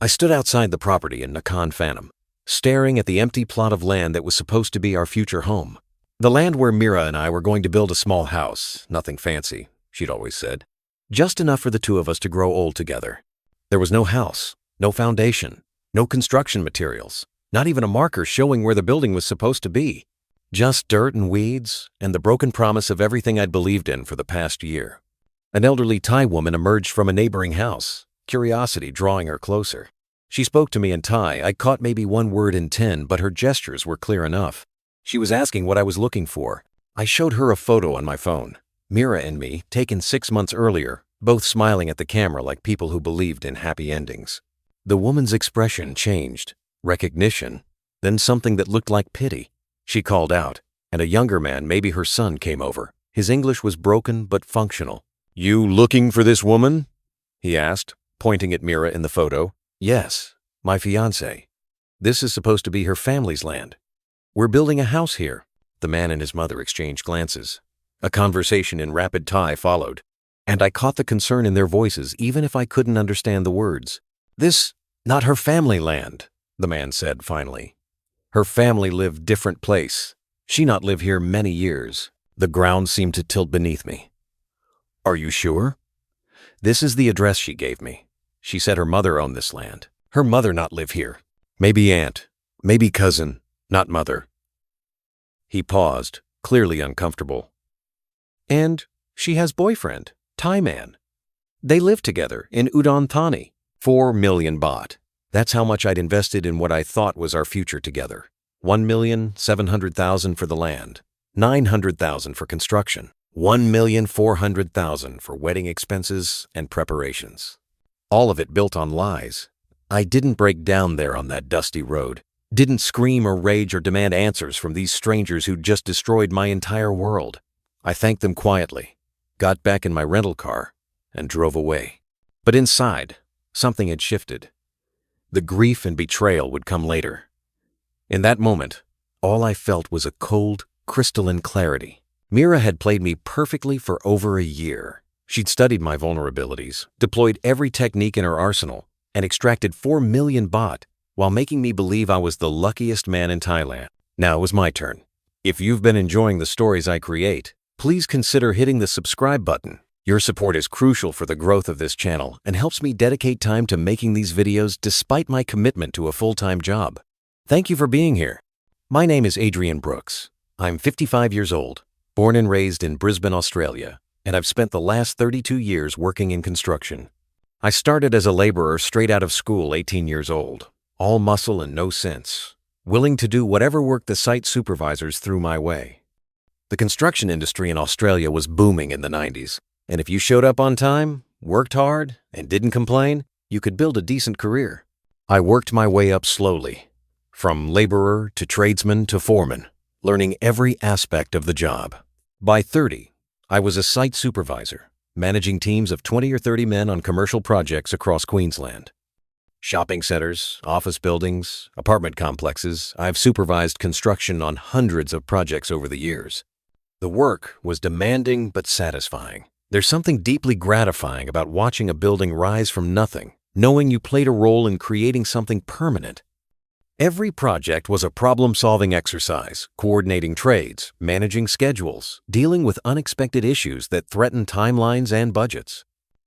I stood outside the property in Nakhon Phanom, staring at the empty plot of land that was supposed to be our future home. The land where Mira and I were going to build a small house, nothing fancy, she'd always said. Just enough for the two of us to grow old together. There was no house, no foundation, no construction materials, not even a marker showing where the building was supposed to be. Just dirt and weeds, and the broken promise of everything I'd believed in for the past year. An elderly Thai woman emerged from a neighboring house, curiosity drawing her closer. She spoke to me in Thai. I caught maybe one word in 10, but her gestures were clear enough. She was asking what I was looking for. I showed her a photo on my phone. Mira and me, taken 6 months earlier, both smiling at the camera like people who believed in happy endings. The woman's expression changed. Recognition, then something that looked like pity. She called out, and a younger man, maybe her son, came over. His English was broken but functional. "You looking for this woman?" he asked, pointing at Mira in the photo. "Yes, my fiancée. This is supposed to be her family's land. We're building a house here." The man and his mother exchanged glances. A conversation in rapid Thai followed, and I caught the concern in their voices even if I couldn't understand the words. "This, not her family land," the man said finally. "Her family lived different place. She not live here many years." The ground seemed to tilt beneath me. "Are you sure?" "This is the address she gave me. She said her mother owned this land. Her mother not live here. Maybe aunt, maybe cousin, not mother." He paused, clearly uncomfortable. "And she has boyfriend, Thai man. They live together in Udon Thani. 4 million baht. That's how much I'd invested in what I thought was our future together. 1,700,000 for the land, 900,000 for construction, 1,400,000 for wedding expenses and preparations. All of it built on lies. I didn't break down there on that dusty road, didn't scream or rage or demand answers from these strangers who'd just destroyed my entire world. I thanked them quietly, got back in my rental car, and drove away. But inside, something had shifted. The grief and betrayal would come later. In that moment, all I felt was a cold, crystalline clarity. Mira had played me perfectly for over a year. She'd studied my vulnerabilities, deployed every technique in her arsenal, and extracted 4 million baht while making me believe I was the luckiest man in Thailand. Now it was my turn. If you've been enjoying the stories I create, please consider hitting the subscribe button. Your support is crucial for the growth of this channel and helps me dedicate time to making these videos despite my commitment to a full-time job. Thank you for being here. My name is Adrian Brooks. I'm 55 years old, born and raised in Brisbane, Australia, and I've spent the last 32 years working in construction. I started as a laborer straight out of school, 18 years old, all muscle and no sense, willing to do whatever work the site supervisors threw my way. The construction industry in Australia was booming in the 90s. And if you showed up on time, worked hard, and didn't complain, you could build a decent career. I worked my way up slowly, from laborer to tradesman to foreman, learning every aspect of the job. By 30, I was a site supervisor, managing teams of 20 or 30 men on commercial projects across Queensland. Shopping centers, office buildings, apartment complexes, I've supervised construction on hundreds of projects over the years. The work was demanding but satisfying. There's something deeply gratifying about watching a building rise from nothing, knowing you played a role in creating something permanent. Every project was a problem-solving exercise, coordinating trades, managing schedules, dealing with unexpected issues that threatened timelines and budgets.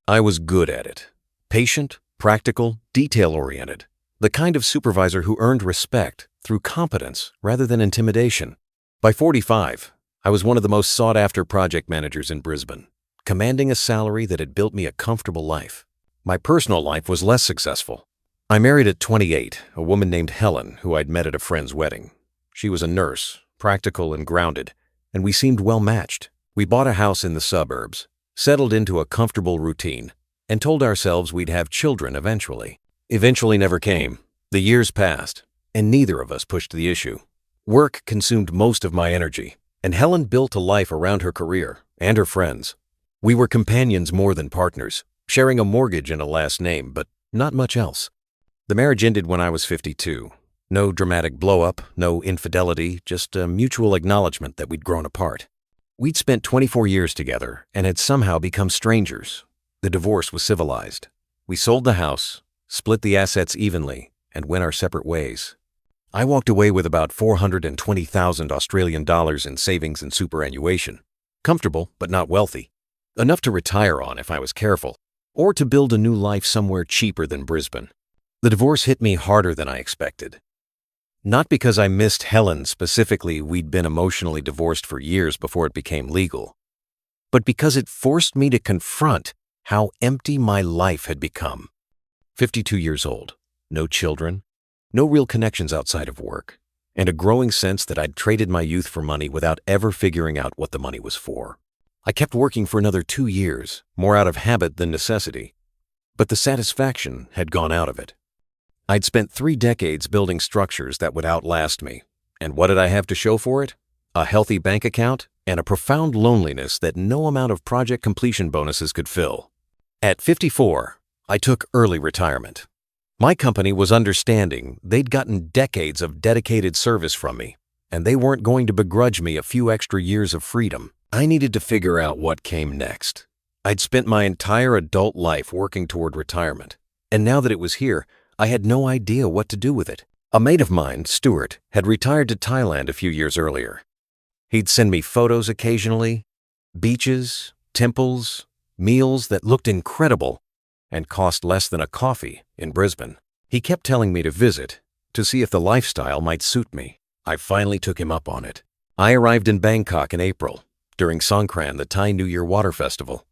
I was good at it. Patient, practical, detail-oriented. The kind of supervisor who earned respect through competence rather than intimidation. By 45, I was one of the most sought-after project managers in Brisbane, commanding a salary that had built me a comfortable life. My personal life was less successful. I married at 28 a woman named Helen who I'd met at a friend's wedding. She was a nurse, practical and grounded, and we seemed well matched. We bought a house in the suburbs, settled into a comfortable routine, and told ourselves we'd have children eventually. Eventually never came. The years passed, and neither of us pushed the issue. Work consumed most of my energy, and Helen built a life around her career and her friends. We were companions more than partners, sharing a mortgage and a last name, but not much else. The marriage ended when I was 52. No dramatic blow-up, no infidelity, just a mutual acknowledgement that we'd grown apart. We'd spent 24 years together and had somehow become strangers. The divorce was civilized. We sold the house, split the assets evenly, and went our separate ways. I walked away with about 420,000 Australian dollars in savings and superannuation. Comfortable, but not wealthy. Enough to retire on if I was careful, or to build a new life somewhere cheaper than Brisbane. The divorce hit me harder than I expected. Not because I missed Helen specifically, we'd been emotionally divorced for years before it became legal, but because it forced me to confront how empty my life had become. 52 years old, no children, no real connections outside of work, and a growing sense that I'd traded my youth for money without ever figuring out what the money was for. I kept working for another 2 years, more out of habit than necessity, but the satisfaction had gone out of it. I'd spent 3 decades building structures that would outlast me, and what did I have to show for it? A healthy bank account and a profound loneliness that no amount of project completion bonuses could fill. At 54, I took early retirement. My company was understanding they'd gotten decades of dedicated service from me, and they weren't going to begrudge me a few extra years of freedom. I needed to figure out what came next. I'd spent my entire adult life working toward retirement, and now that it was here, I had no idea what to do with it. A mate of mine, Stuart, had retired to Thailand a few years earlier. He'd send me photos occasionally, beaches, temples, meals that looked incredible and cost less than a coffee in Brisbane. He kept telling me to visit, to see if the lifestyle might suit me. I finally took him up on it. I arrived in Bangkok in April, during Songkran, the Thai New Year water festival.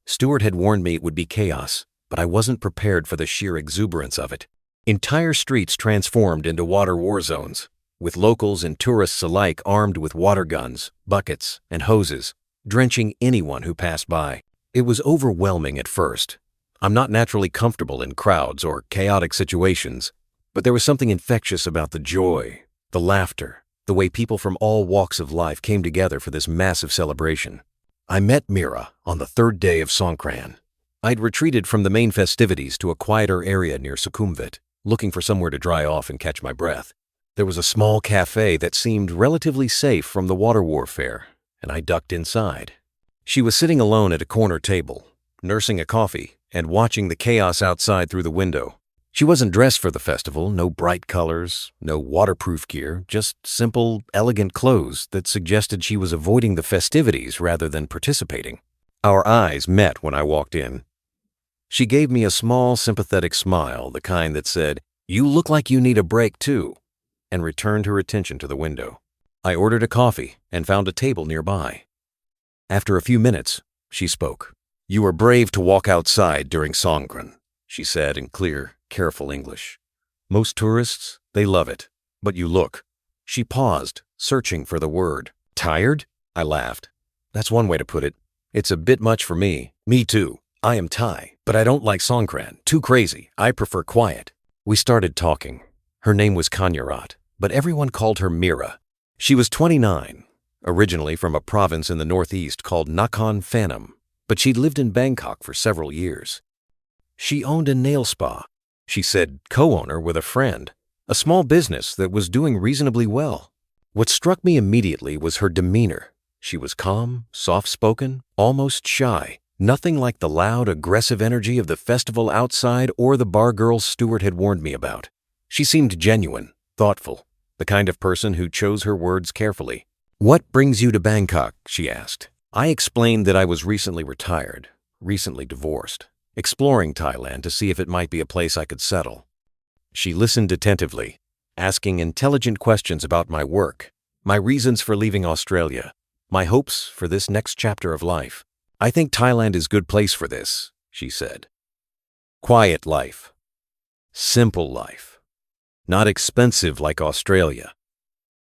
Stuart had warned me it would be chaos, but I wasn't prepared for the sheer exuberance of it. Entire streets transformed into water war zones, with locals and tourists alike armed with water guns, buckets, and hoses, drenching anyone who passed by. It was overwhelming at first. I'm not naturally comfortable in crowds or chaotic situations, but there was something infectious about the joy, the laughter, the way people from all walks of life came together for this massive celebration. I met Mira on the 3rd day of Songkran. I'd retreated from the main festivities to a quieter area near Sukhumvit, looking for somewhere to dry off and catch my breath. There was a small cafe that seemed relatively safe from the water warfare, and I ducked inside. She was sitting alone at a corner table, nursing a coffee and watching the chaos outside through the window. She wasn't dressed for the festival, no bright colors, no waterproof gear, just simple, elegant clothes that suggested she was avoiding the festivities rather than participating. Our eyes met when I walked in. She gave me a small, sympathetic smile, the kind that said, "You look like you need a break too," and returned her attention to the window. I ordered a coffee and found a table nearby. After a few minutes, she spoke. "You were brave to walk outside during Songkran," she said in clear, careful English. "Most tourists, they love it, but you look." She paused, searching for the word. "Tired?" I laughed. "That's one way to put it. It's a bit much for me." "Me too. I am Thai, but I don't like Songkran. Too crazy. I prefer quiet." We started talking. Her name was Kanyarat, but everyone called her Mira. She was 29, originally from a province in the northeast called Nakhon Phanom, but she'd lived in Bangkok for several years. She owned a nail spa, she said, co-owner with a friend, a small business that was doing reasonably well. What struck me immediately was her demeanor. She was calm, soft-spoken, almost shy, nothing like the loud, aggressive energy of the festival outside or the bar girls Stuart had warned me about. She seemed genuine, thoughtful, the kind of person who chose her words carefully. "What brings you to Bangkok?" she asked. I explained that I was recently retired, recently divorced, exploring Thailand to see if it might be a place I could settle. She listened attentively, asking intelligent questions about my work, my reasons for leaving Australia, my hopes for this next chapter of life. "I think Thailand is a good place for this," she said. "Quiet life. Simple life. Not expensive like Australia.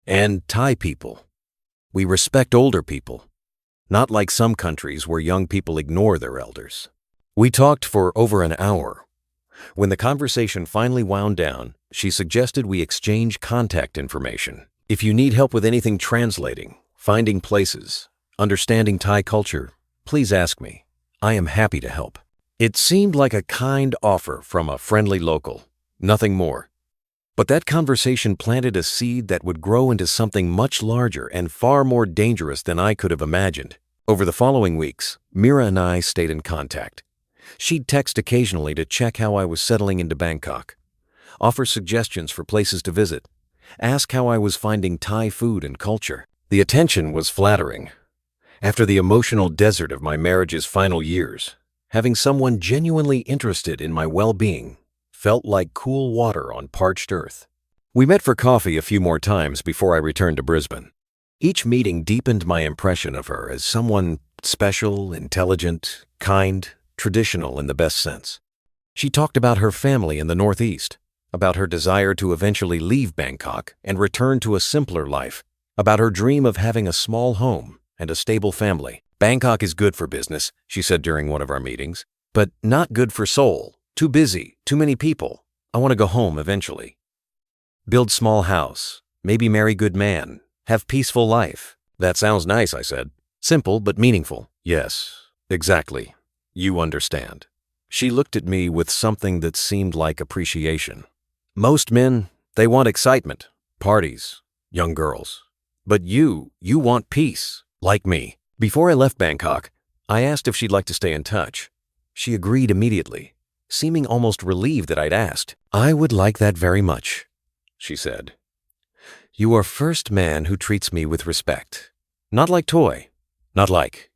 And Thai people. We respect older people. Not like some countries where young people ignore their elders." We talked for over an hour. When the conversation finally wound down, she suggested we exchange contact information. "If you need help with anything translating, finding places, understanding Thai culture, please ask me. I am happy to help." It seemed like a kind offer from a friendly local, nothing more. But that conversation planted a seed that would grow into something much larger and far more dangerous than I could have imagined. Over the following weeks, Mira and I stayed in contact. She'd text occasionally to check how I was settling into Bangkok, offer suggestions for places to visit, ask how I was finding Thai food and culture. The attention was flattering. After the emotional desert of my marriage's final years, having someone genuinely interested in my well-being felt like cool water on parched earth. We met for coffee a few more times before I returned to Brisbane. Each meeting deepened my impression of her as someone special, intelligent, kind, traditional in the best sense. She talked about her family in the Northeast, about her desire to eventually leave Bangkok and return to a simpler life, about her dream of having a small home and a stable family. Bangkok is good for business, she said during one of our meetings, but not good for soul. Too busy, too many people. I want to go home eventually. Build small house, maybe marry good man, have peaceful life. That sounds nice, I said. Simple but meaningful. Yes, exactly. You understand. She looked at me with something that seemed like appreciation. Most men, they want excitement, parties, young girls. But you want peace, like me. Before I left Bangkok, I asked if she'd like to stay in touch. She agreed immediately, seeming almost relieved that I'd asked. I would like that very much, she said. You are first man who treats me with respect. Not like toy. Not like.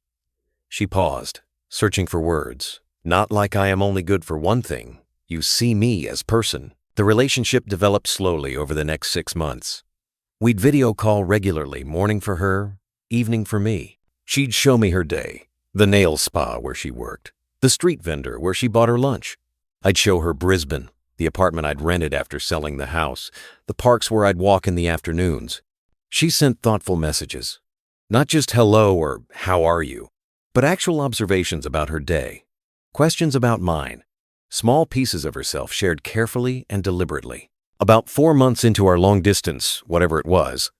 She paused, searching for words. Not like I am only good for one thing. You see me as person. The relationship developed slowly over the next 6 months. We'd video call regularly, morning for her, evening for me. She'd show me her day, the nail spa where she worked, the street vendor where she bought her lunch. I'd show her Brisbane, the apartment I'd rented after selling the house, the parks where I'd walk in the afternoons. She sent thoughtful messages, not just hello or how are you, but actual observations about her day, questions about mine, small pieces of herself shared carefully and deliberately. About 4 months into our long distance, whatever it was,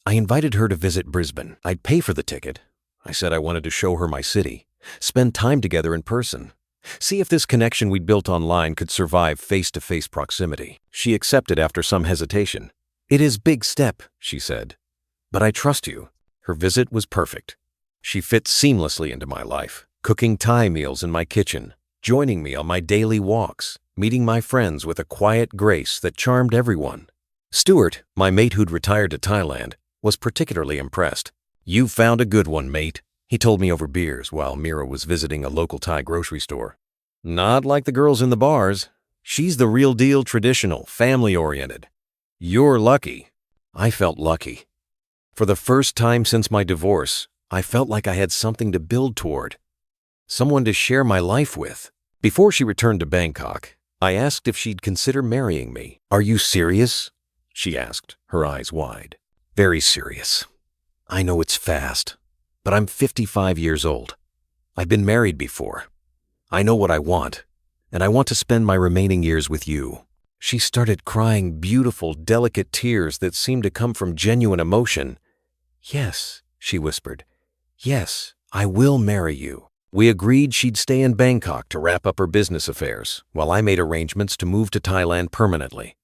I invited her to visit Brisbane. I'd pay for the ticket. I said I wanted to show her my city, spend time together in person, see if this connection we'd built online could survive face-to-face proximity. She accepted after some hesitation. It is a big step, she said, but I trust you. Her visit was perfect. She fit seamlessly into my life, cooking Thai meals in my kitchen, joining me on my daily walks, meeting my friends with a quiet grace that charmed everyone. Stuart, my mate who'd retired to Thailand, was particularly impressed. You found a good one, mate, he told me over beers while Mira was visiting a local Thai grocery store. Not like the girls in the bars. She's the real deal, traditional, family-oriented. You're lucky. I felt lucky. For the first time since my divorce, I felt like I had something to build toward, someone to share my life with. Before she returned to Bangkok, I asked if she'd consider marrying me. Are you serious? She asked, her eyes wide. Very serious. I know it's fast, but I'm 55 years old. I've been married before. I know what I want, and I want to spend my remaining years with you. She started crying beautiful, delicate tears that seemed to come from genuine emotion. Yes, she whispered. Yes, I will marry you. We agreed she'd stay in Bangkok to wrap up her business affairs, while I made arrangements to move to Thailand permanently.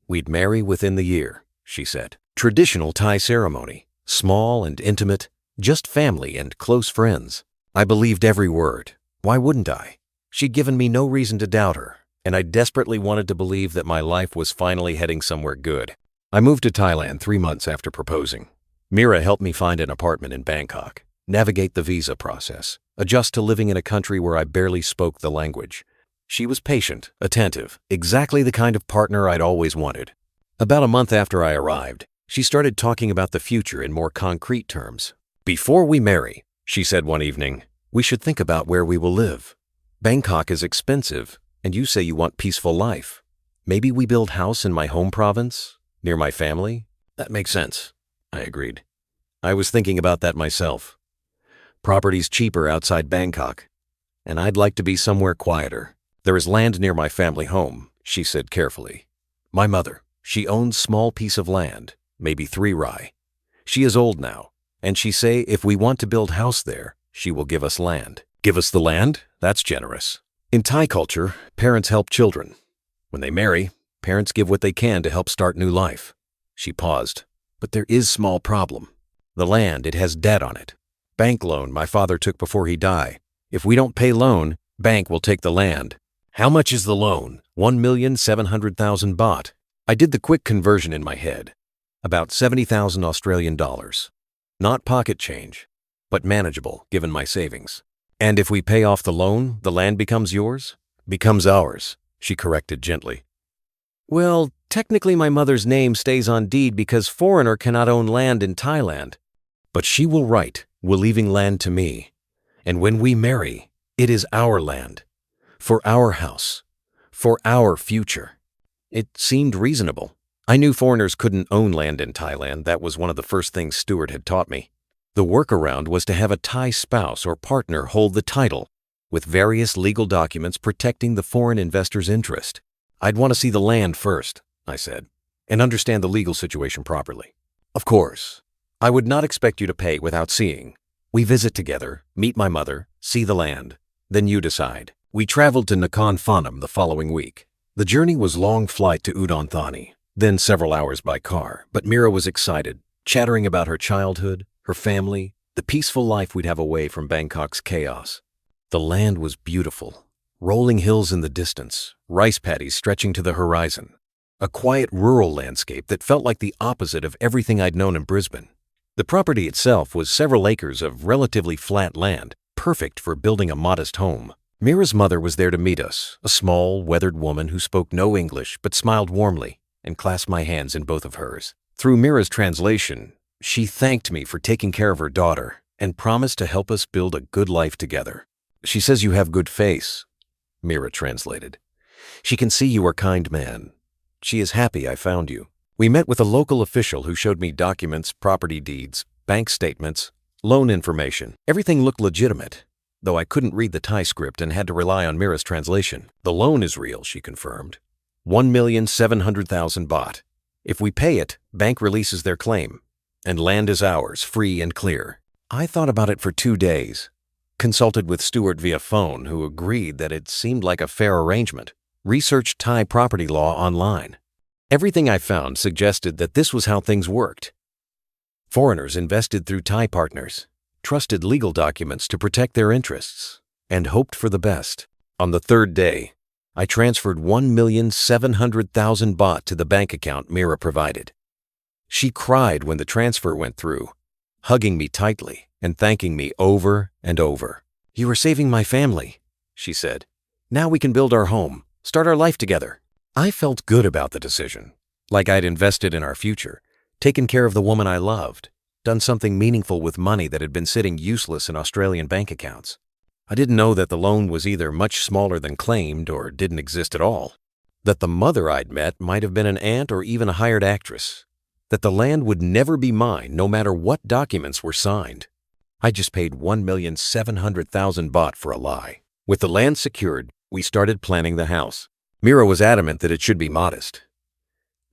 We'd marry within the year, she said. Traditional Thai ceremony, small and intimate, just family and close friends. I believed every word. Why wouldn't I? She'd given me no reason to doubt her, and I desperately wanted to believe that my life was finally heading somewhere good. I moved to Thailand 3 months after proposing. Mira helped me find an apartment in Bangkok, navigate the visa process, adjust to living in a country where I barely spoke the language. She was patient, attentive, exactly the kind of partner I'd always wanted. About a month after I arrived, she started talking about the future in more concrete terms. Before we marry, she said one evening, we should think about where we will live. Bangkok is expensive, and you say you want peaceful life. Maybe we build house in my home province, near my family? That makes sense, I agreed. I was thinking about that myself. Property's cheaper outside Bangkok, and I'd like to be somewhere quieter. There is land near my family home, she said carefully. My mother, she owns small piece of land, maybe 3 rai. She is old now, and she say if we want to build house there, she will give us land. Give us the land? That's generous. In Thai culture, parents help children. When they marry, parents give what they can to help start new life. She paused. But there is small problem. The land, it has debt on it. Bank loan my father took before he died. If we don't pay loan, Bank will take the land. How much is the loan? 1,700,000 baht. I did the quick conversion in my head. About 70,000 Australian dollars. Not pocket change, but manageable given my savings. And if we pay off the loan, the land becomes yours? Becomes ours, she corrected gently. Well, technically my mother's name stays on deed because foreigner cannot own land in Thailand. But she will write, will leaving land to me. And when we marry, it is our land. For our house. For our future. It seemed reasonable. I knew foreigners couldn't own land in Thailand. That was one of the first things Stuart had taught me. The workaround was to have a Thai spouse or partner hold the title, with various legal documents protecting the foreign investor's interest. I'd want to see the land first, I said, and understand the legal situation properly. Of course, I would not expect you to pay without seeing. We visit together, meet my mother, see the land. Then you decide. We traveled to Nakhon Phanom the following week. The journey was long flight to Udon Thani, then several hours by car, but Mira was excited, chattering about her childhood, her family, the peaceful life we'd have away from Bangkok's chaos. The land was beautiful. Rolling hills in the distance, rice paddies stretching to the horizon. A quiet rural landscape that felt like the opposite of everything I'd known in Brisbane. The property itself was several acres of relatively flat land, perfect for building a modest home. Mira's mother was there to meet us, a small, weathered woman who spoke no English but smiled warmly and clasped my hands in both of hers. Through Mira's translation, she thanked me for taking care of her daughter and promised to help us build a good life together. She says you have good face, Mira translated. She can see you are kind man. She is happy I found you. We met with a local official who showed me documents, property deeds, bank statements, loan information. Everything looked legitimate, though I couldn't read the Thai script and had to rely on Mira's translation. The loan is real, she confirmed. 1,700,000 baht. If we pay it, bank releases their claim, and land is ours, free and clear. I thought about it for 2 days. Consulted with Stuart via phone, who agreed that it seemed like a fair arrangement. Researched Thai property law online. Everything I found suggested that this was how things worked. Foreigners invested through Thai partners, trusted legal documents to protect their interests, and hoped for the best. On the 3rd day, I transferred 1,700,000 baht to the bank account Mira provided. She cried when the transfer went through, hugging me tightly and thanking me over and over. You are saving my family, she said. Now we can build our home, start our life together. I felt good about the decision, like I'd invested in our future, taken care of the woman I loved, done something meaningful with money that had been sitting useless in Australian bank accounts. I didn't know that the loan was either much smaller than claimed or didn't exist at all, that the mother I'd met might have been an aunt or even a hired actress, that the land would never be mine no matter what documents were signed. I just paid 1,700,000 baht for a lie. With the land secured, we started planning the house. Mira was adamant that it should be modest.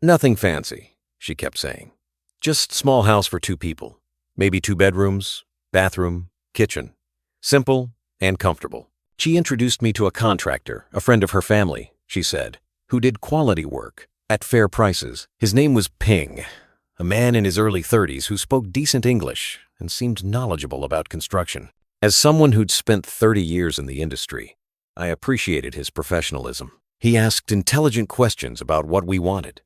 Nothing fancy, she kept saying. Just small house for 2 people. Maybe 2 bedrooms, bathroom, kitchen. Simple and comfortable. She introduced me to a contractor, a friend of her family, she said, who did quality work at fair prices. His name was Ping, a man in his early 30s who spoke decent English and seemed knowledgeable about construction. As someone who'd spent 30 years in the industry, I appreciated his professionalism. He asked intelligent questions about what we wanted,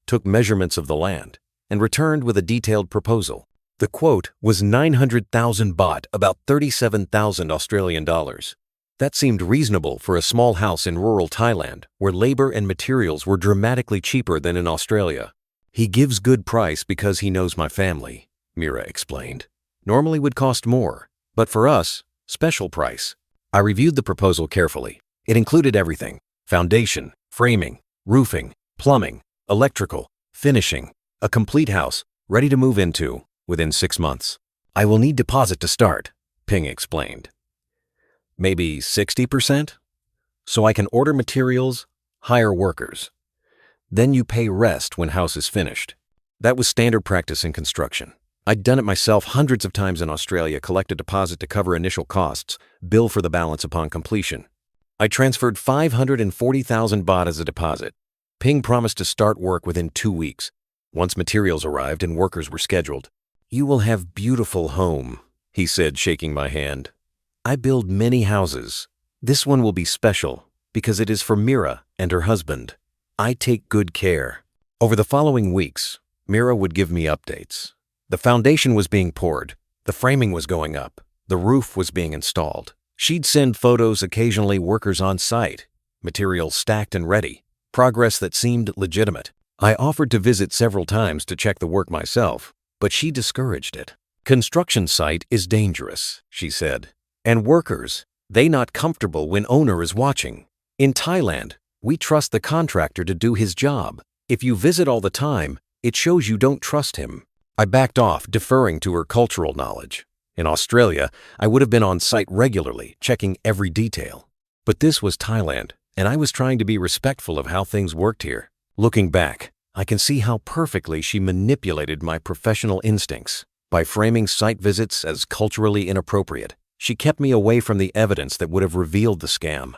took measurements of the land, and returned with a detailed proposal. The quote was 900,000 baht, about 37,000 Australian dollars. That seemed reasonable for a small house in rural Thailand, where labor and materials were dramatically cheaper than in Australia. He gives good price because he knows my family, Mira explained. Normally would cost more, but for us, special price. I reviewed the proposal carefully. It included everything: foundation, framing, roofing, plumbing, electrical, finishing, a complete house, ready to move into within 6 months. I will need deposit to start, Ping explained. Maybe 60%? So I can order materials, hire workers. Then you pay rest when house is finished. That was standard practice in construction. I'd done it myself hundreds of times in Australia, collect a deposit to cover initial costs, bill for the balance upon completion. I transferred 540,000 baht as a deposit. Ping promised to start work within 2 weeks, once materials arrived and workers were scheduled. You will have beautiful home, he said, shaking my hand. I build many houses. This one will be special because it is for Mira and her husband. I take good care. Over the following weeks, Mira would give me updates. The foundation was being poured, the framing was going up, the roof was being installed. She'd send photos, occasionally workers on site, materials stacked and ready, progress that seemed legitimate. I offered to visit several times to check the work myself, but she discouraged it. Construction site is dangerous, she said. And workers, they not comfortable when owner is watching. In Thailand, we trust the contractor to do his job. If you visit all the time, it shows you don't trust him. I backed off, deferring to her cultural knowledge. In Australia, I would have been on site regularly, checking every detail. But this was Thailand, and I was trying to be respectful of how things worked here. Looking back, I can see how perfectly she manipulated my professional instincts. By framing site visits as culturally inappropriate, she kept me away from the evidence that would have revealed the scam.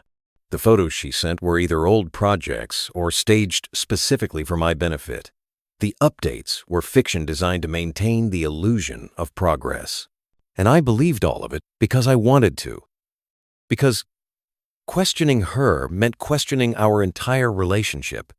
The photos she sent were either old projects or staged specifically for my benefit. The updates were fiction designed to maintain the illusion of progress. And I believed all of it because I wanted to. Because questioning her meant questioning our entire relationship.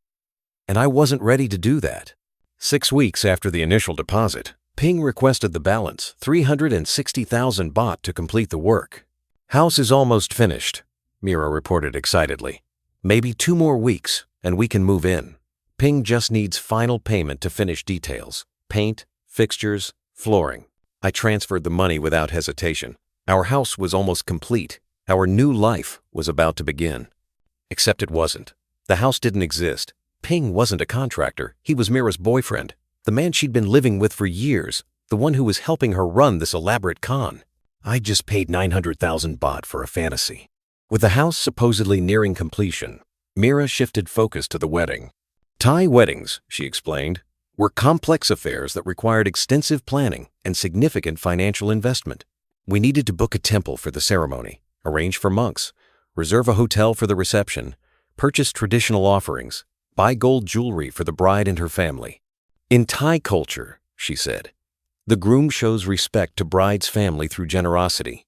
And I wasn't ready to do that. 6 weeks after the initial deposit, Ping requested the balance, 360,000 baht, to complete the work. House is almost finished, Mira reported excitedly. Maybe 2 more weeks, and we can move in. Ping just needs final payment to finish details, paint, fixtures, flooring. I transferred the money without hesitation. Our house was almost complete. Our new life was about to begin. Except it wasn't. The house didn't exist. Ping wasn't a contractor. He was Mira's boyfriend, the man she'd been living with for years, the one who was helping her run this elaborate con. I just paid 900,000 baht for a fantasy. With the house supposedly nearing completion, Mira shifted focus to the wedding. Thai weddings, she explained, were complex affairs that required extensive planning and significant financial investment. We needed to book a temple for the ceremony, arrange for monks, reserve a hotel for the reception, purchase traditional offerings, buy gold jewelry for the bride and her family. In Thai culture, she said, the groom shows respect to bride's family through generosity.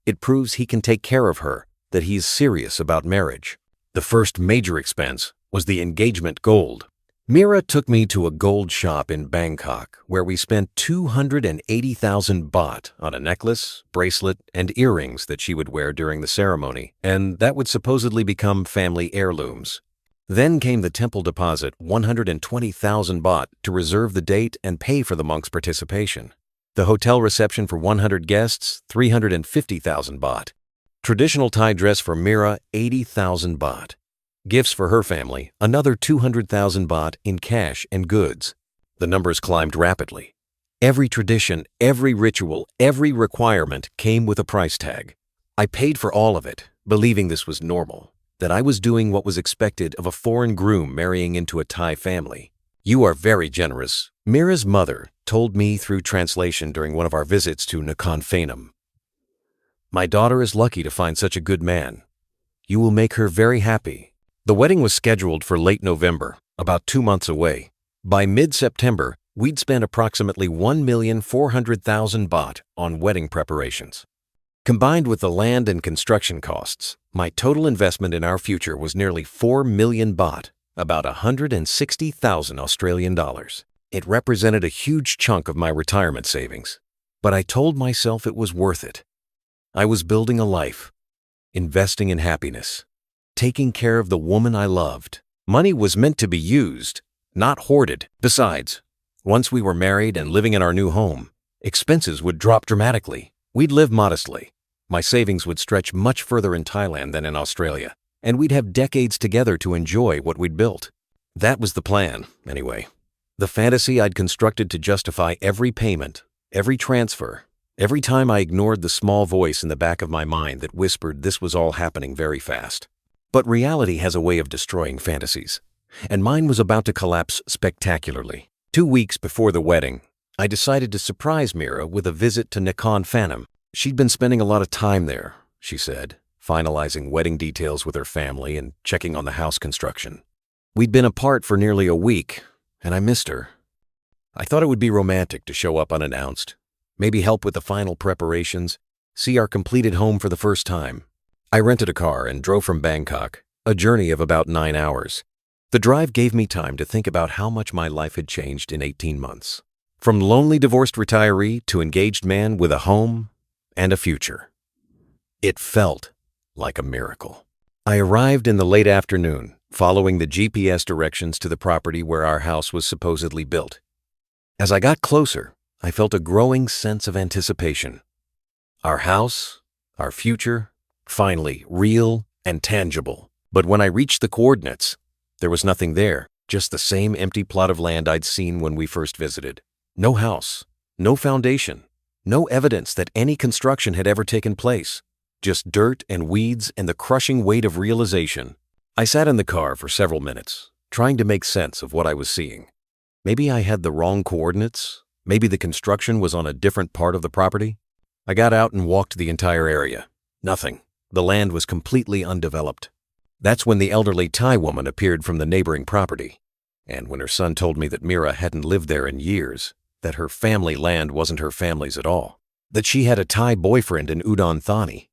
It proves he can take care of her, that he is serious about marriage. The first major expense was the engagement gold. Mira took me to a gold shop in Bangkok where we spent 280,000 baht on a necklace, bracelet, and earrings that she would wear during the ceremony, and that would supposedly become family heirlooms. Then came the temple deposit, 120,000 baht, to reserve the date and pay for the monks' participation. The hotel reception for 100 guests, 350,000 baht. Traditional Thai dress for Mira, 80,000 baht. Gifts for her family, another 200,000 baht in cash and goods. The numbers climbed rapidly. Every tradition, every ritual, every requirement came with a price tag. I paid for all of it, believing this was normal, that I was doing what was expected of a foreign groom marrying into a Thai family. You are very generous, Mira's mother told me through translation during one of our visits to Nakhon Phanom. My daughter is lucky to find such a good man. You will make her very happy. The wedding was scheduled for late November, about 2 months away. By mid-September, we'd spent approximately 1,400,000 baht on wedding preparations. Combined with the land and construction costs, my total investment in our future was nearly 4 million baht, about 160,000 Australian dollars. It represented a huge chunk of my retirement savings. But I told myself it was worth it. I was building a life, investing in happiness, taking care of the woman I loved. Money was meant to be used, not hoarded. Besides, once we were married and living in our new home, expenses would drop dramatically. We'd live modestly. My savings would stretch much further in Thailand than in Australia, and we'd have decades together to enjoy what we'd built. That was the plan, anyway. The fantasy I'd constructed to justify every payment, every transfer, every time I ignored the small voice in the back of my mind that whispered this was all happening very fast. But reality has a way of destroying fantasies, and mine was about to collapse spectacularly. 2 weeks before the wedding, I decided to surprise Mira with a visit to Nakhon Phanom. She'd been spending a lot of time there, she said, finalizing wedding details with her family and checking on the house construction. We'd been apart for nearly a week, and I missed her. I thought it would be romantic to show up unannounced, maybe help with the final preparations, see our completed home for the first time. I rented a car and drove from Bangkok, a journey of about 9 hours. The drive gave me time to think about how much my life had changed in 18 months. From lonely divorced retiree to engaged man with a home and a future. It felt like a miracle. I arrived in the late afternoon, following the GPS directions to the property where our house was supposedly built. As I got closer, I felt a growing sense of anticipation. Our house, our future, finally real and tangible. But when I reached the coordinates, there was nothing there, just the same empty plot of land I'd seen when we first visited. No house, no foundation, no evidence that any construction had ever taken place. Just dirt and weeds and the crushing weight of realization. I sat in the car for several minutes, trying to make sense of what I was seeing. Maybe I had the wrong coordinates. Maybe the construction was on a different part of the property. I got out and walked the entire area. Nothing. The land was completely undeveloped. That's when the elderly Thai woman appeared from the neighboring property. And when her son told me that Mira hadn't lived there in years, that her family land wasn't her family's at all, that she had a Thai boyfriend in Udon Thani.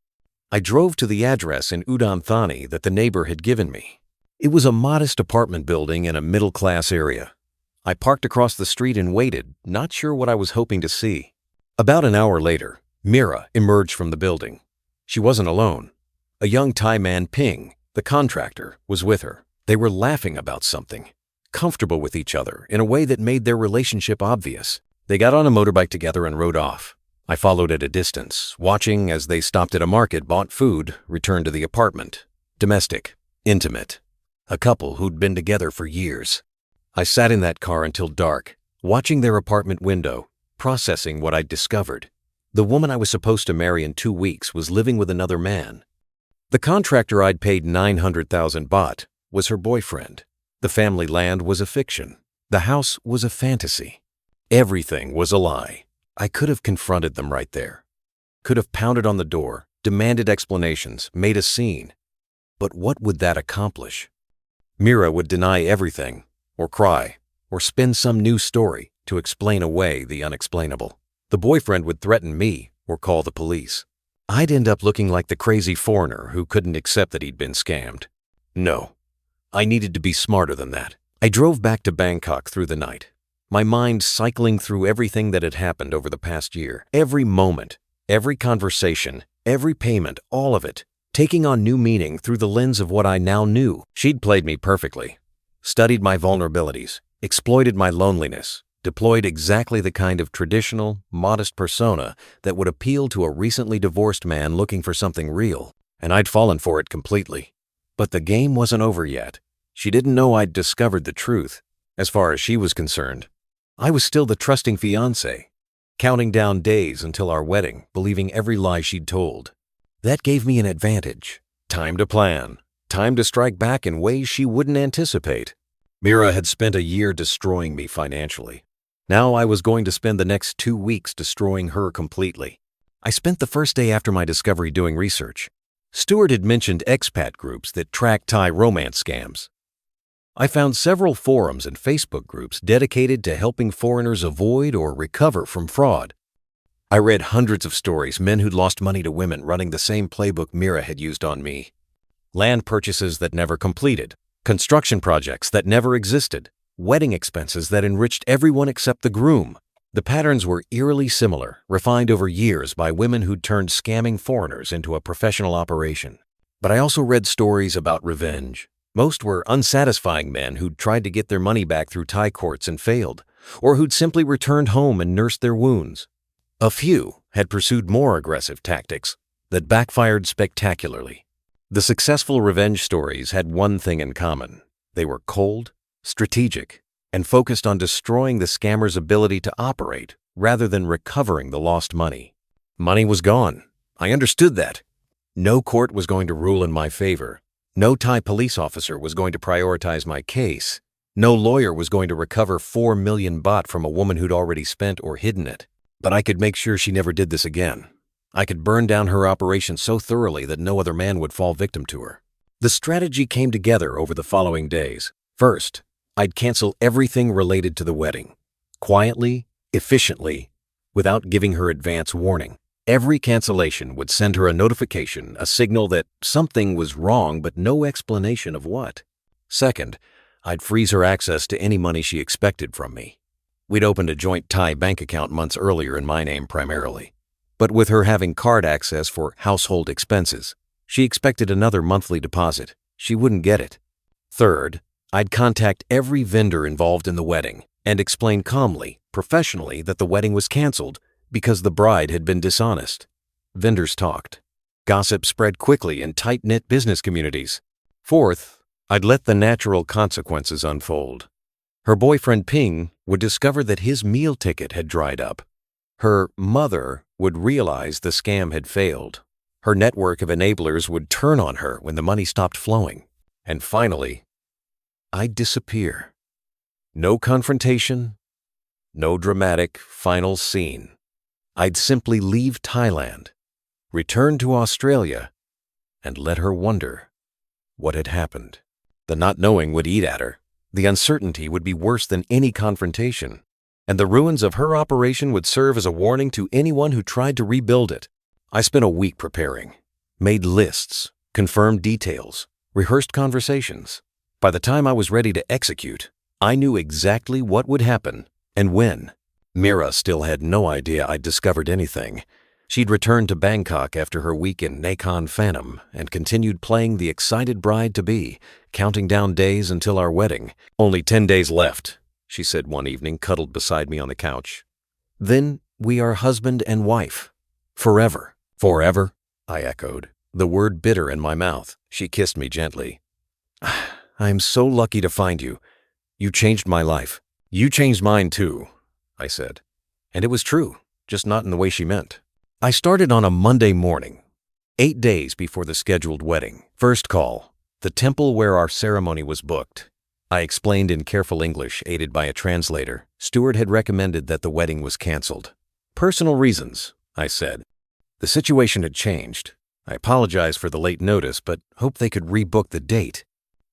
I drove to the address in Udon Thani that the neighbor had given me. It was a modest apartment building in a middle-class area. I parked across the street and waited, not sure what I was hoping to see. About an hour later, Mira emerged from the building. She wasn't alone. A young Thai man, Ping, the contractor, was with her. They were laughing about something, comfortable with each other in a way that made their relationship obvious. They got on a motorbike together and rode off. I followed at a distance, watching as they stopped at a market, bought food, returned to the apartment. Domestic, intimate. A couple who'd been together for years. I sat in that car until dark, watching their apartment window, processing what I'd discovered. The woman I was supposed to marry in 2 weeks was living with another man. The contractor I'd paid 900,000 baht was her boyfriend. The family land was a fiction. The house was a fantasy. Everything was a lie. I could have confronted them right there. Could have pounded on the door, demanded explanations, made a scene. But what would that accomplish? Mira would deny everything, or cry, or spin some new story to explain away the unexplainable. The boyfriend would threaten me or call the police. I'd end up looking like the crazy foreigner who couldn't accept that he'd been scammed. No, I needed to be smarter than that. I drove back to Bangkok through the night, my mind cycling through everything that had happened over the past year. Every moment, every conversation, every payment, all of it, taking on new meaning through the lens of what I now knew. She'd played me perfectly, studied my vulnerabilities, exploited my loneliness, deployed exactly the kind of traditional, modest persona that would appeal to a recently divorced man looking for something real, and I'd fallen for it completely. But the game wasn't over yet. She didn't know I'd discovered the truth. As far as she was concerned, I was still the trusting fiancé, counting down days until our wedding, believing every lie she'd told. That gave me an advantage. Time to plan. Time to strike back in ways she wouldn't anticipate. Mira had spent a year destroying me financially. Now I was going to spend the next 2 weeks destroying her completely. I spent the first day after my discovery doing research. Stuart had mentioned expat groups that track Thai romance scams. I found several forums and Facebook groups dedicated to helping foreigners avoid or recover from fraud. I read hundreds of stories, men who'd lost money to women running the same playbook Mira had used on me. Land purchases that never completed, construction projects that never existed, wedding expenses that enriched everyone except the groom. The patterns were eerily similar, refined over years by women who'd turned scamming foreigners into a professional operation. But I also read stories about revenge. Most were unsatisfying men who'd tried to get their money back through Thai courts and failed, or who'd simply returned home and nursed their wounds. A few had pursued more aggressive tactics that backfired spectacularly. The successful revenge stories had one thing in common. They were cold, strategic, and focused on destroying the scammer's ability to operate rather than recovering the lost money. Money was gone. I understood that. No court was going to rule in my favor. No Thai police officer was going to prioritize my case. No lawyer was going to recover 4 million baht from a woman who'd already spent or hidden it. But I could make sure she never did this again. I could burn down her operation so thoroughly that no other man would fall victim to her. The strategy came together over the following days. First, I'd cancel everything related to the wedding, quietly, efficiently, without giving her advance warning. Every cancellation would send her a notification, a signal that something was wrong but no explanation of what. Second, I'd freeze her access to any money she expected from me. We'd opened a joint Thai bank account months earlier in my name primarily. But with her having card access for household expenses, she expected another monthly deposit. She wouldn't get it. Third, I'd contact every vendor involved in the wedding and explain calmly, professionally, that the wedding was canceled because the bride had been dishonest. Vendors talked. Gossip spread quickly in tight-knit business communities. Fourth, I'd let the natural consequences unfold. Her boyfriend Ping would discover that his meal ticket had dried up. Her mother would realize the scam had failed. Her network of enablers would turn on her when the money stopped flowing. And finally, I'd disappear. No confrontation, no dramatic final scene. I'd simply leave Thailand, return to Australia, and let her wonder what had happened. The not knowing would eat at her. The uncertainty would be worse than any confrontation, and the ruins of her operation would serve as a warning to anyone who tried to rebuild it. I spent a week preparing, made lists, confirmed details, rehearsed conversations. By the time I was ready to execute, I knew exactly what would happen and when. Mira still had no idea I'd discovered anything. She'd returned to Bangkok after her week in Nakhon Phanom and continued playing the excited bride-to-be, counting down days until our wedding. "Only 10 days left," she said one evening, cuddled beside me on the couch. "Then we are husband and wife. Forever." "Forever?" I echoed, the word bitter in my mouth. She kissed me gently. "I am so lucky to find you. You changed my life." "You changed mine too," I said. And it was true, just not in the way she meant. I started on a Monday morning, 8 days before the scheduled wedding. First call, the temple where our ceremony was booked. I explained in careful English, aided by a translator. Stewart had recommended that the wedding was canceled. "Personal reasons," I said. The situation had changed. I apologized for the late notice, but hoped they could rebook the date.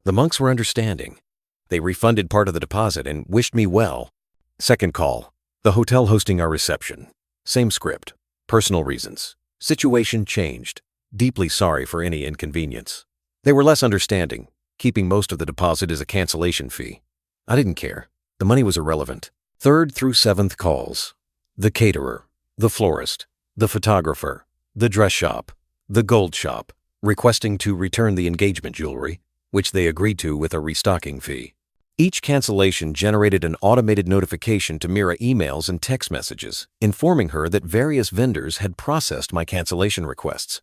The monks were understanding. They refunded part of the deposit and wished me well. Second call, the hotel hosting our reception. Same script. Personal reasons. Situation changed. Deeply sorry for any inconvenience. They were less understanding, keeping most of the deposit as a cancellation fee. I didn't care. The money was irrelevant. Third through seventh calls. The caterer, the florist, the photographer, the dress shop, the gold shop, requesting to return the engagement jewelry, which they agreed to with a restocking fee. Each cancellation generated an automated notification to Mira emails and text messages, informing her that various vendors had processed my cancellation requests.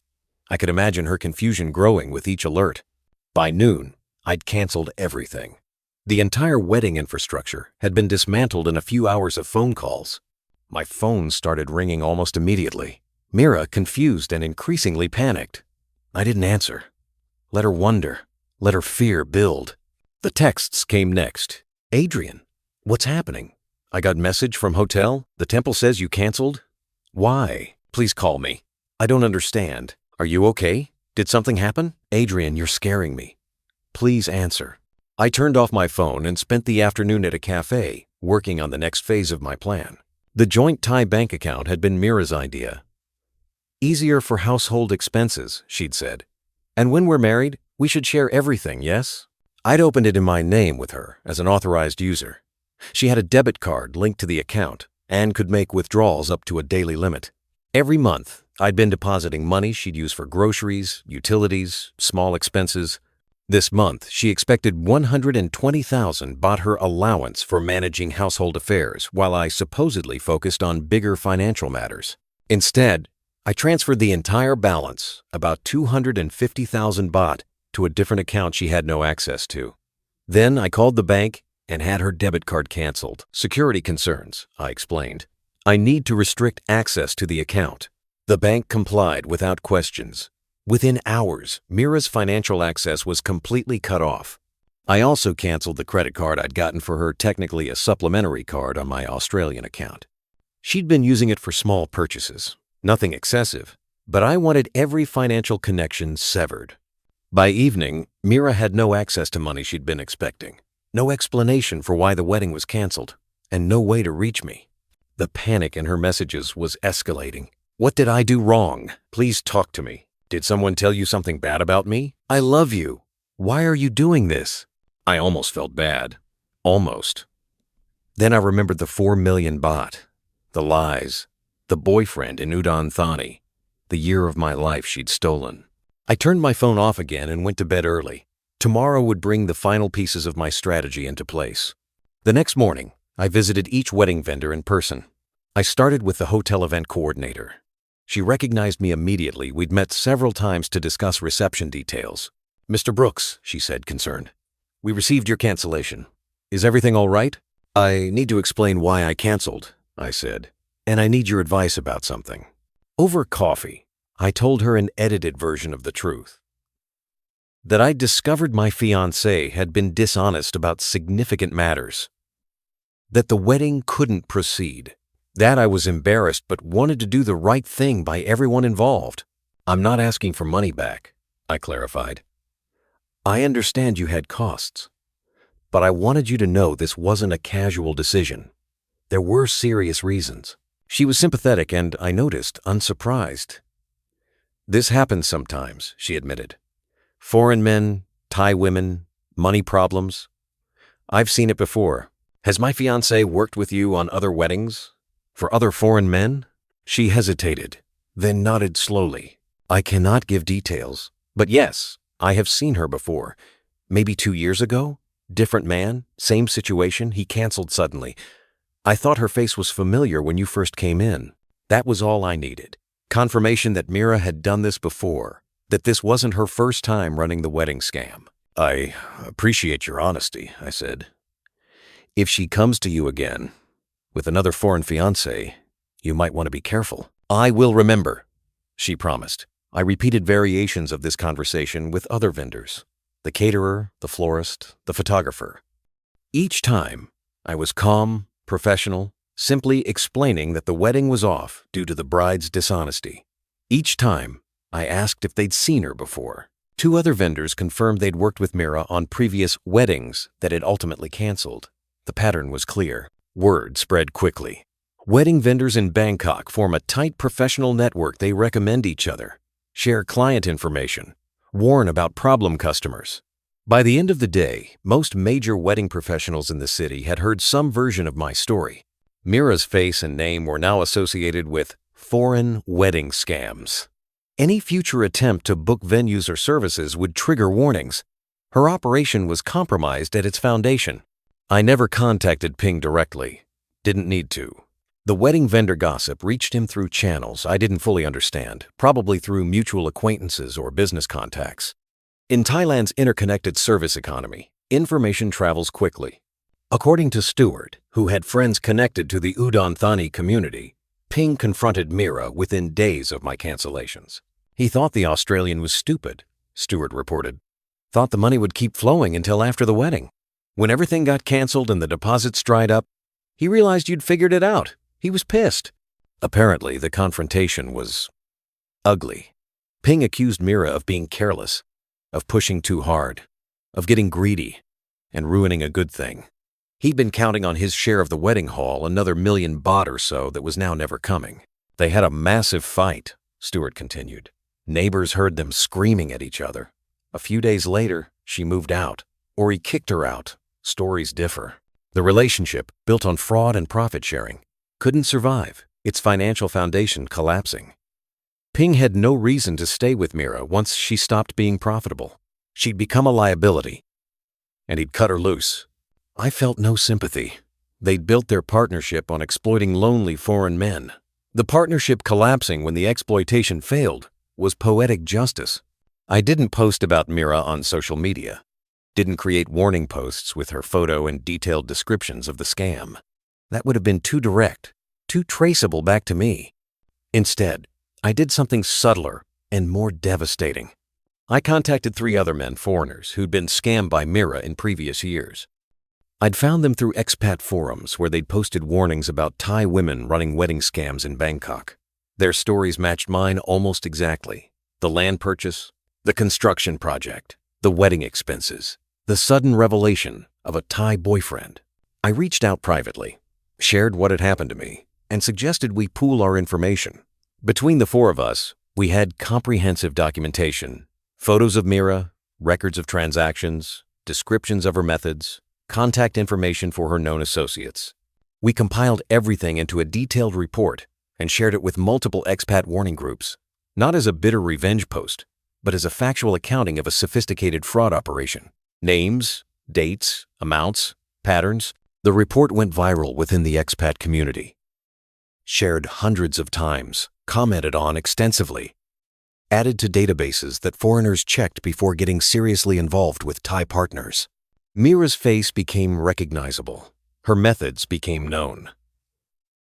I could imagine her confusion growing with each alert. By noon, I'd canceled everything. The entire wedding infrastructure had been dismantled in a few hours of phone calls. My phone started ringing almost immediately. Mira, confused and increasingly panicked. I didn't answer. Let her wonder. Let her fear build. The texts came next. "Adrian, what's happening? I got message from hotel. The temple says you canceled. Why? Please call me. I don't understand. Are you okay? Did something happen? Adrian, you're scaring me. Please answer." I turned off my phone and spent the afternoon at a cafe, working on the next phase of my plan. The joint Thai bank account had been Mira's idea. "Easier for household expenses," she'd said. "And when we're married, we should share everything, yes?" I'd opened it in my name with her as an authorized user. She had a debit card linked to the account and could make withdrawals up to a daily limit. Every month, I'd been depositing money she'd use for groceries, utilities, small expenses. This month, she expected 120,000 baht her allowance for managing household affairs while I supposedly focused on bigger financial matters. Instead, I transferred the entire balance, about 250,000 baht, to a different account she had no access to. Then I called the bank and had her debit card canceled. "Security concerns," I explained. "I need to restrict access to the account." The bank complied without questions. Within hours, Mira's financial access was completely cut off. I also canceled the credit card I'd gotten for her, technically a supplementary card on my Australian account. She'd been using it for small purchases, nothing excessive, but I wanted every financial connection severed. By evening, Mira had no access to money she'd been expecting, no explanation for why the wedding was canceled, and no way to reach me. The panic in her messages was escalating. What did I do wrong? Please talk to me. Did someone tell you something bad about me? I love you. Why are you doing this? I almost felt bad. Almost. Then I remembered the 4 million baht, the lies, the boyfriend in Udon Thani, the year of my life she'd stolen. I turned my phone off again and went to bed early. Tomorrow would bring the final pieces of my strategy into place. The next morning, I visited each wedding vendor in person. I started with the hotel event coordinator. She recognized me immediately. We'd met several times to discuss reception details. Mr. Brooks, she said, concerned. We received your cancellation. Is everything all right? I need to explain why I canceled, I said, and I need your advice about something. Over coffee, I told her an edited version of the truth. That I'd discovered my fiancé had been dishonest about significant matters. That the wedding couldn't proceed. That I was embarrassed but wanted to do the right thing by everyone involved. I'm not asking for money back, I clarified. I understand you had costs, but I wanted you to know this wasn't a casual decision. There were serious reasons. She was sympathetic and, I noticed, unsurprised. This happens sometimes, she admitted. Foreign men, Thai women, money problems. I've seen it before. Has my fiancé worked with you on other weddings? For other foreign men? She hesitated, then nodded slowly. I cannot give details, but yes, I have seen her before. Maybe 2 years ago? Different man, same situation, he canceled suddenly. I thought her face was familiar when you first came in. That was all I needed. Confirmation that Mira had done this before, that this wasn't her first time running the wedding scam. I appreciate your honesty, I said. If she comes to you again, with another foreign fiancé, you might want to be careful. I will remember, she promised. I repeated variations of this conversation with other vendors, the caterer, the florist, the photographer. Each time, I was calm, professional, simply explaining that the wedding was off due to the bride's dishonesty. Each time, I asked if they'd seen her before. 2 other vendors confirmed they'd worked with Mira on previous weddings that had ultimately canceled. The pattern was clear. Word spread quickly. Wedding vendors in Bangkok form a tight professional network. They recommend each other, share client information, warn about problem customers. By the end of the day, most major wedding professionals in the city had heard some version of my story. Mira's face and name were now associated with foreign wedding scams. Any future attempt to book venues or services would trigger warnings. Her operation was compromised at its foundation. I never contacted Ping directly. Didn't need to. The wedding vendor gossip reached him through channels I didn't fully understand, probably through mutual acquaintances or business contacts. In Thailand's interconnected service economy, information travels quickly. According to Stewart, who had friends connected to the Udon Thani community, Ping confronted Mira within days of my cancellations. He thought the Australian was stupid, Stewart reported. Thought the money would keep flowing until after the wedding. When everything got canceled and the deposits dried up, he realized you'd figured it out. He was pissed. Apparently, the confrontation was ugly. Ping accused Mira of being careless, of pushing too hard, of getting greedy, and ruining a good thing. He'd been counting on his share of the wedding hall, another 1 million baht or so that was now never coming. They had a massive fight, Stewart continued. Neighbors heard them screaming at each other. A few days later, she moved out, or he kicked her out. Stories differ. The relationship, built on fraud and profit sharing, couldn't survive, its financial foundation collapsing. Ping had no reason to stay with Mira once she stopped being profitable. She'd become a liability, and he'd cut her loose. I felt no sympathy. They'd built their partnership on exploiting lonely foreign men. The partnership collapsing when the exploitation failed was poetic justice. I didn't post about Mira on social media. Didn't create warning posts with her photo and detailed descriptions of the scam. That would have been too direct, too traceable back to me. Instead, I did something subtler and more devastating. I contacted 3 other men, foreigners, who'd been scammed by Mira in previous years. I'd found them through expat forums where they'd posted warnings about Thai women running wedding scams in Bangkok. Their stories matched mine almost exactly. The land purchase, the construction project, the wedding expenses, the sudden revelation of a Thai boyfriend. I reached out privately, shared what had happened to me, and suggested we pool our information. Between the four of us, we had comprehensive documentation. Photos of Mira, records of transactions, descriptions of her methods, contact information for her known associates. We compiled everything into a detailed report and shared it with multiple expat warning groups, not as a bitter revenge post, but as a factual accounting of a sophisticated fraud operation. Names, dates, amounts, patterns. The report went viral within the expat community. Shared hundreds of times, commented on extensively, added to databases that foreigners checked before getting seriously involved with Thai partners. Mira's face became recognizable. Her methods became known.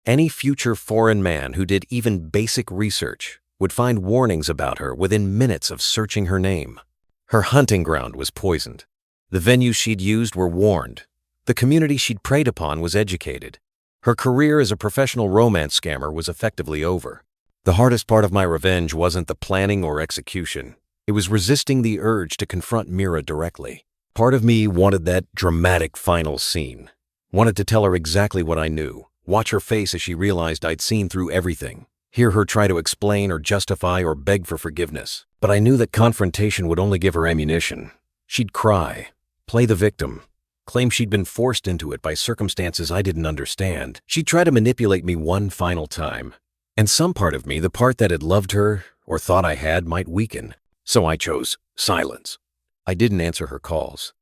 Any future foreign man who did even basic research would find warnings about her within minutes of searching her name. Her hunting ground was poisoned. The venues she'd used were warned. The community she'd preyed upon was educated. Her career as a professional romance scammer was effectively over. The hardest part of my revenge wasn't the planning or execution. It was resisting the urge to confront Mira directly. Part of me wanted that dramatic final scene. Wanted to tell her exactly what I knew. Watch her face as she realized I'd seen through everything. Hear her try to explain or justify or beg for forgiveness. But I knew that confrontation would only give her ammunition. She'd cry, play the victim, claim she'd been forced into it by circumstances I didn't understand. She'd try to manipulate me one final time. And some part of me, the part that had loved her or thought I had, might weaken. So I chose silence. I didn't answer her calls.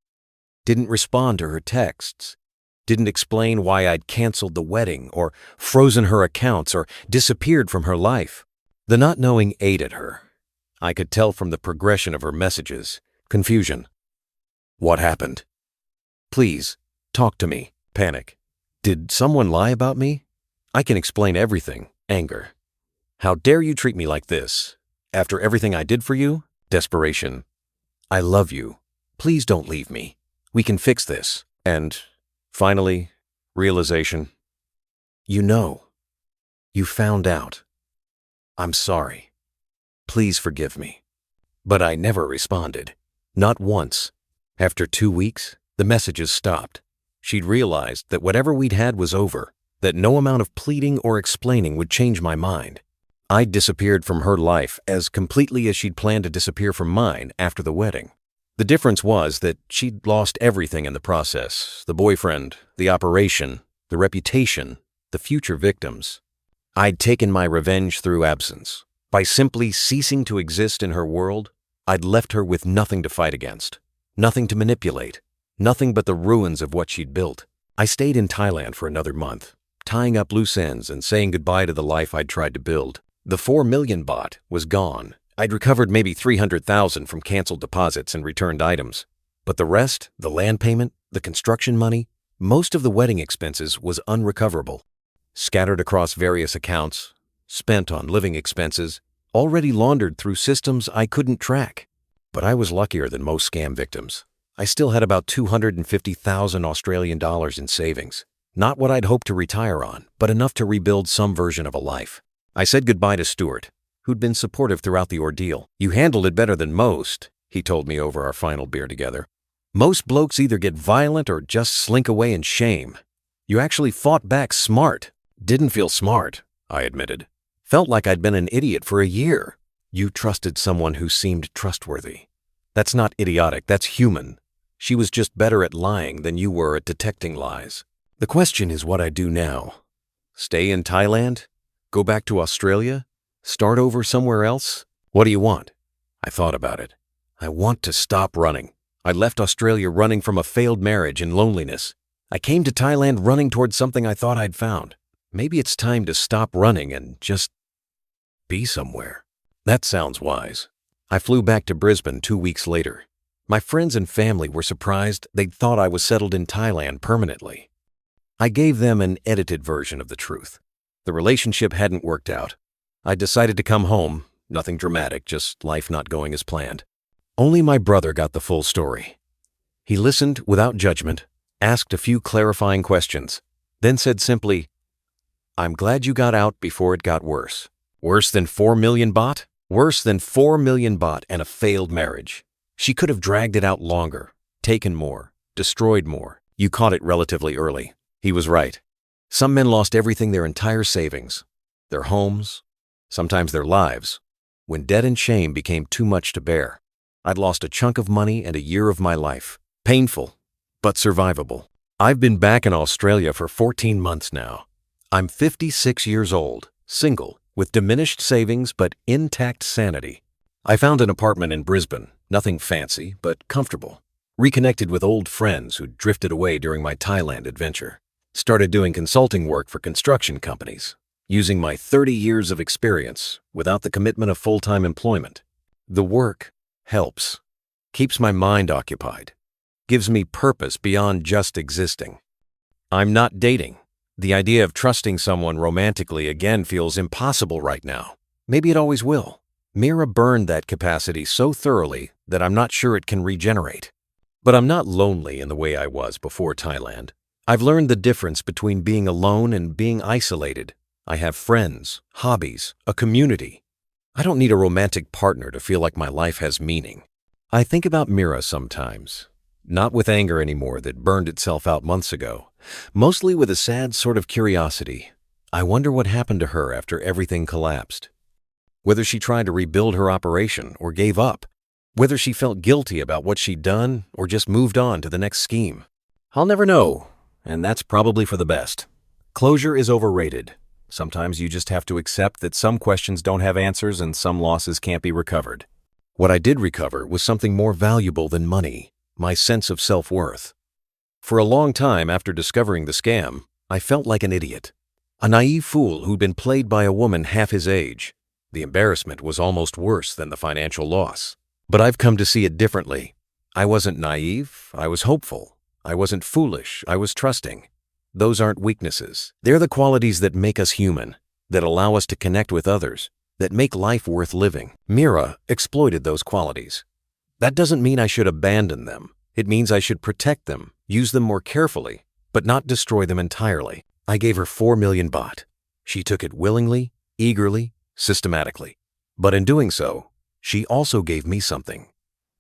Didn't respond to her texts. Didn't explain why I'd canceled the wedding or frozen her accounts or disappeared from her life. The not knowing ate at her. I could tell from the progression of her messages. Confusion. What happened? Please, talk to me. Panic. Did someone lie about me? I can explain everything. Anger. How dare you treat me like this? After everything I did for you? Desperation. I love you. Please don't leave me. We can fix this. And finally, realization. You know. You found out. I'm sorry. Please forgive me. But I never responded. Not once. After 2 weeks, the messages stopped. She'd realized that whatever we'd had was over, that no amount of pleading or explaining would change my mind. I'd disappeared from her life as completely as she'd planned to disappear from mine after the wedding. The difference was that she'd lost everything in the process: the boyfriend, the operation, the reputation, the future victims. I'd taken my revenge through absence. By simply ceasing to exist in her world, I'd left her with nothing to fight against, nothing to manipulate, nothing but the ruins of what she'd built. I stayed in Thailand for another month, tying up loose ends and saying goodbye to the life I'd tried to build. The 4 million baht was gone. I'd recovered maybe 300,000 from canceled deposits and returned items. But the rest, the land payment, the construction money, most of the wedding expenses was unrecoverable. Scattered across various accounts, spent on living expenses, already laundered through systems I couldn't track. But I was luckier than most scam victims. I still had about 250,000 Australian dollars in savings. Not what I'd hoped to retire on, but enough to rebuild some version of a life. I said goodbye to Stuart, who'd been supportive throughout the ordeal. You handled it better than most, he told me over our final beer together. Most blokes either get violent or just slink away in shame. You actually fought back smart. Didn't feel smart, I admitted. Felt like I'd been an idiot for a year. You trusted someone who seemed trustworthy. That's not idiotic, that's human. She was just better at lying than you were at detecting lies. The question is what I do now. Stay in Thailand? Go back to Australia? Start over somewhere else? What do you want? I thought about it. I want to stop running. I left Australia running from a failed marriage and loneliness. I came to Thailand running towards something I thought I'd found. Maybe it's time to stop running and just be somewhere. That sounds wise. I flew back to Brisbane 2 weeks later. My friends and family were surprised. They'd thought I was settled in Thailand permanently. I gave them an edited version of the truth. The relationship hadn't worked out. I decided to come home. Nothing dramatic, just life not going as planned. Only my brother got the full story. He listened without judgment, asked a few clarifying questions, then said simply, I'm glad you got out before it got worse. Worse than 4 million baht? Worse than 4 million baht and a failed marriage. She could have dragged it out longer, taken more, destroyed more. You caught it relatively early. He was right. Some men lost everything, their entire savings, their homes, sometimes their lives, when debt and shame became too much to bear. I'd lost a chunk of money and a year of my life. Painful, but survivable. I've been back in Australia for 14 months now. I'm 56 years old, single, with diminished savings but intact sanity. I found an apartment in Brisbane, nothing fancy, but comfortable. Reconnected with old friends who'd drifted away during my Thailand adventure. Started doing consulting work for construction companies, using my 30 years of experience without the commitment of full-time employment. The work helps, keeps my mind occupied, gives me purpose beyond just existing. I'm not dating. The idea of trusting someone romantically again feels impossible right now. Maybe it always will. Mira burned that capacity so thoroughly that I'm not sure it can regenerate. But I'm not lonely in the way I was before Thailand. I've learned the difference between being alone and being isolated. I have friends, hobbies, a community. I don't need a romantic partner to feel like my life has meaning. I think about Mira sometimes, not with anger anymore that burned itself out months ago, mostly with a sad sort of curiosity. I wonder what happened to her after everything collapsed. Whether she tried to rebuild her operation or gave up. Whether she felt guilty about what she'd done or just moved on to the next scheme. I'll never know, and that's probably for the best. Closure is overrated. Sometimes you just have to accept that some questions don't have answers and some losses can't be recovered. What I did recover was something more valuable than money, my sense of self-worth. For a long time after discovering the scam, I felt like an idiot. A naive fool who'd been played by a woman half his age. The embarrassment was almost worse than the financial loss. But I've come to see it differently. I wasn't naive, I was hopeful. I wasn't foolish, I was trusting. Those aren't weaknesses. They're the qualities that make us human, that allow us to connect with others, that make life worth living. Mira exploited those qualities. That doesn't mean I should abandon them. It means I should protect them, use them more carefully, but not destroy them entirely. I gave her 4 million baht. She took it willingly, eagerly, systematically. But in doing so, she also gave me something.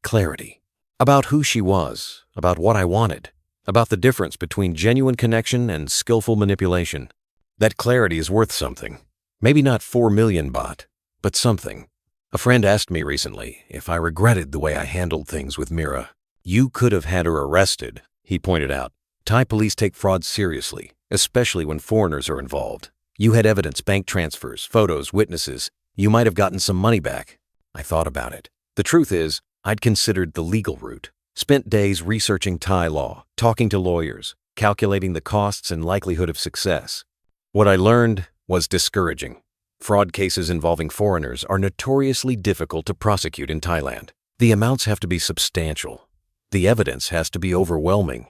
Clarity. About who she was, about what I wanted, about the difference between genuine connection and skillful manipulation. That clarity is worth something. Maybe not 4 million baht, but something. A friend asked me recently if I regretted the way I handled things with Mira. You could have had her arrested, he pointed out. Thai police take fraud seriously, especially when foreigners are involved. You had evidence, bank transfers, photos, witnesses. You might have gotten some money back. I thought about it. The truth is, I'd considered the legal route. Spent days researching Thai law, talking to lawyers, calculating the costs and likelihood of success. What I learned was discouraging. Fraud cases involving foreigners are notoriously difficult to prosecute in Thailand. The amounts have to be substantial. The evidence has to be overwhelming.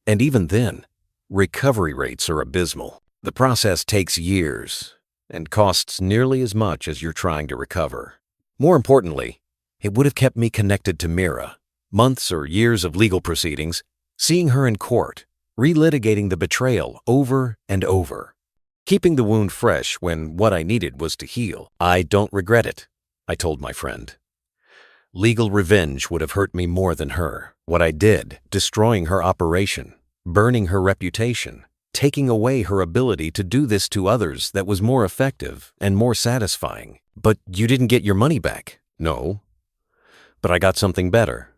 And even then, recovery rates are abysmal. The process takes years and costs nearly as much as you're trying to recover. More importantly, it would have kept me connected to Mira. Months or years of legal proceedings, seeing her in court, relitigating the betrayal over and over. Keeping the wound fresh when what I needed was to heal. I don't regret it, I told my friend. Legal revenge would have hurt me more than her. What I did, destroying her operation, burning her reputation, taking away her ability to do this to others that was more effective and more satisfying. But you didn't get your money back. No. But I got something better.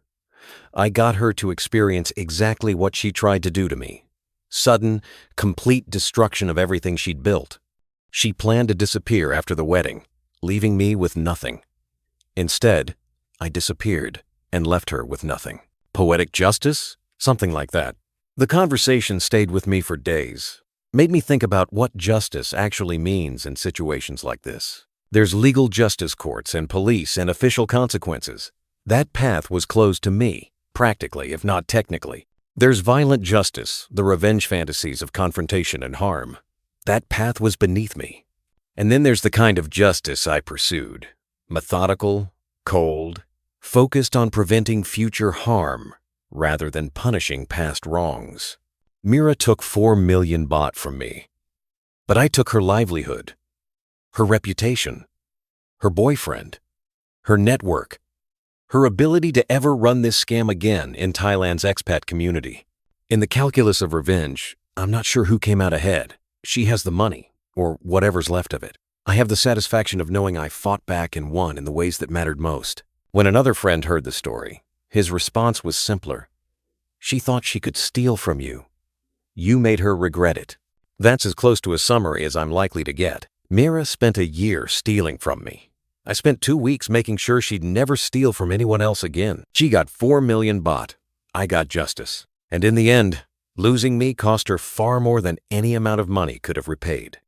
I got her to experience exactly what she tried to do to me. Sudden, complete destruction of everything she'd built. She planned to disappear after the wedding, leaving me with nothing. Instead, I disappeared and left her with nothing. Poetic justice? Something like that. The conversation stayed with me for days, made me think about what justice actually means in situations like this. There's legal justice courts and police and official consequences. That path was closed to me, practically, if not technically. There's violent justice, the revenge fantasies of confrontation and harm. That path was beneath me. And then there's the kind of justice I pursued. Methodical, cold, focused on preventing future harm rather than punishing past wrongs. Mira took 4 million baht from me. But I took her livelihood, her reputation, her boyfriend, her network, her ability to ever run this scam again in Thailand's expat community. In the calculus of revenge, I'm not sure who came out ahead. She has the money, or whatever's left of it. I have the satisfaction of knowing I fought back and won in the ways that mattered most. When another friend heard the story, his response was simpler. She thought she could steal from you. You made her regret it. That's as close to a summary as I'm likely to get. Mira spent a year stealing from me. I spent 2 weeks making sure she'd never steal from anyone else again. She got 4 million baht. I got justice. And in the end, losing me cost her far more than any amount of money could have repaid.